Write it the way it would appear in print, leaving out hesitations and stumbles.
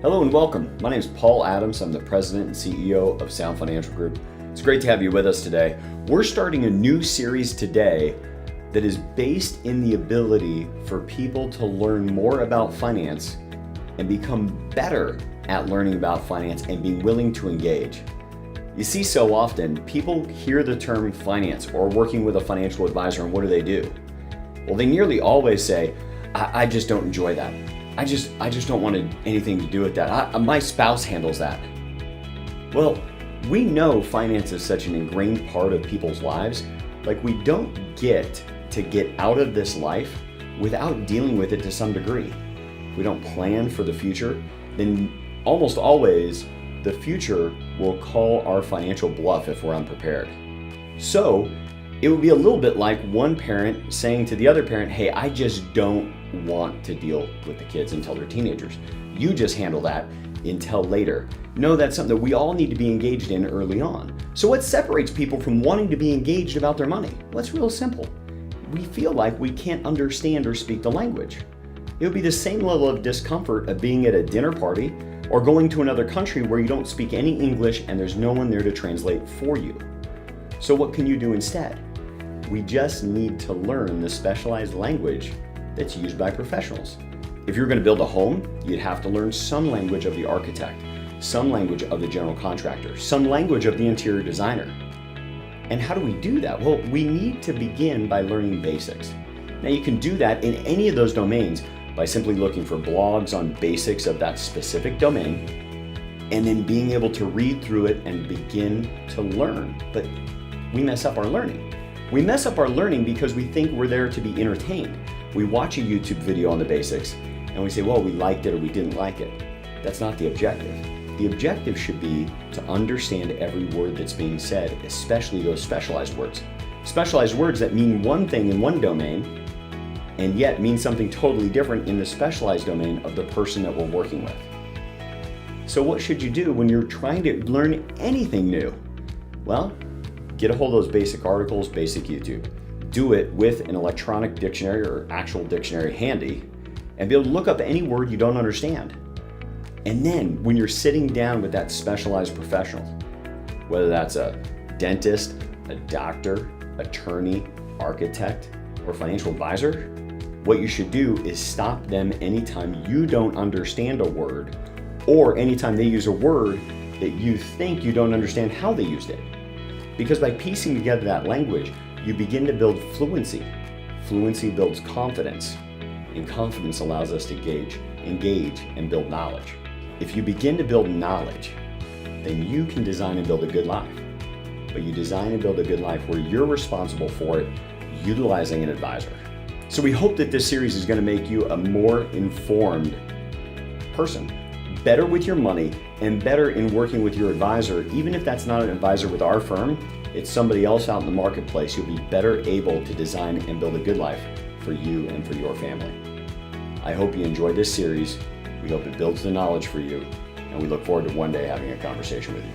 Hello and welcome. My name is Paul Adams. I'm the president and CEO of Sound Financial Group. It's great to have you with us today. We're starting a new series today that is based in the ability for people to learn more about finance and become better at learning about finance and being willing to engage. You see, so often people hear the term finance or working with a financial advisor, and what do? Well, they nearly always say, I just don't enjoy that. I just don't want anything to do with that. My spouse handles that. Well, we know finance is such an ingrained part of people's lives. Like, we don't get to get out of this life without dealing with it to some degree. If we don't plan for the future, then almost always the future will call our financial bluff if we're unprepared. So it would be a little bit like one parent saying to the other parent, hey, I just don't want to deal with the kids until they're teenagers. You just handle that until later. No, that's something that we all need to be engaged in early on. So what separates people from wanting to be engaged about their money? Well, it's real simple. We feel like we can't understand or speak the language. It would be the same level of discomfort of being at a dinner party or going to another country where you don't speak any English and there's no one there to translate for you. So what can you do instead? We just need to learn the specialized language that's used by professionals. If you're going to build a home, you'd have to learn some language of the architect, some language of the general contractor, some language of the interior designer. And how do we do that? Well, we need to begin by learning basics. Now, you can do that in any of those domains by simply looking for blogs on basics of that specific domain and then being able to read through it and begin to learn. But we mess up our learning. We mess up our learning because we think we're there to be entertained. We watch a YouTube video on the basics and we say, well, we liked it or we didn't like it. That's not the objective. The objective should be to understand every word that's being said, especially those specialized words. Specialized words that mean one thing in one domain and yet mean something totally different in the specialized domain of the person that we're working with. So what should you do when you're trying to learn anything new? Well, get a hold of those basic articles, basic YouTube. Do it with an electronic dictionary or actual dictionary handy and be able to look up any word you don't understand. And then when you're sitting down with that specialized professional, whether that's a dentist, a doctor, attorney, architect, or financial advisor, what you should do is stop them anytime you don't understand a word or anytime they use a word that you think you don't understand how they used it. Because by piecing together that language, you begin to build fluency. Fluency builds confidence, and confidence allows us to engage, and build knowledge. If you begin to build knowledge, then you can design and build a good life. But you design and build a good life where you're responsible for it, utilizing an advisor. So we hope that this series is going to make you a more informed person, better with your money, and better in working with your advisor. Even if that's not an advisor with our firm, it's somebody else out in the marketplace. You'll be better able to design and build a good life for you and for your family. I hope you enjoyed this series. We hope it builds the knowledge for you, and we look forward to one day having a conversation with you.